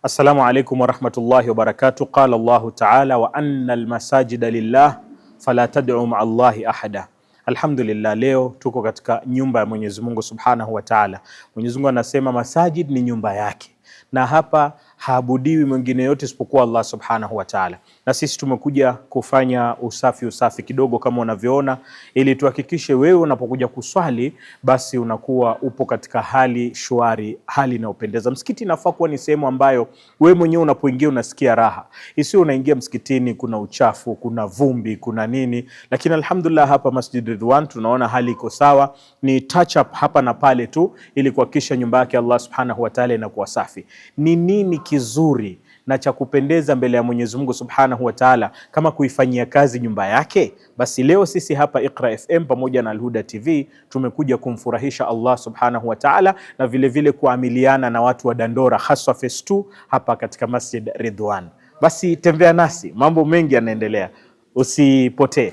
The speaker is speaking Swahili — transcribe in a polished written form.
Assalamu alaikum warahmatullahi wabarakatuh. Qala Allahu taala wa anna almasajida lillah fala tad'u ma'a Allahi ahada. Alhamdulillah, leo tuko katika nyumba ya Mwenyezi Mungu subhanahu wa taala. Mwenyezi Mungu anasema masajid ni nyumba yake, na hapa haabudiwi mwingine yote isipokuwa Allah subhanahu wa taala. Na sisi tumekuja kufanya usafi kidogo kama unavyoona, ili tuhakikishe wewe unapokuja kuswali basi unakuwa upo katika hali shwari, hali inayopendeza. Msikiti inafaa kuwa ni sehemu ambayo wewe mwenyewe unapoingia unasikia raha, isiyo unaingia msikitini kuna uchafu, kuna vumbi, kuna nini. Lakini alhamdulillah hapa Masjid Ridwan tunaona hali iko sawa, ni touch up hapa na pale tu ili kuhakikisha nyumba yake Allah subhanahu wa taala inakuwa safi. Ni nini kizuri na cha kupendeza mbele ya Mwenyezi Mungu subhanahu wa taala kama kuifanyia kazi nyumba yake? Basi leo sisi hapa Iqra FM pamoja na Al-Huda TV tumekuja kumfurahisha Allah subhanahu wa taala na vile kuamiliana na watu wa Dandora, haswa phase 2 hapa katika Masjid Ridwan. Basi tembea nasi, mambo mengi yanaendelea, usipotee.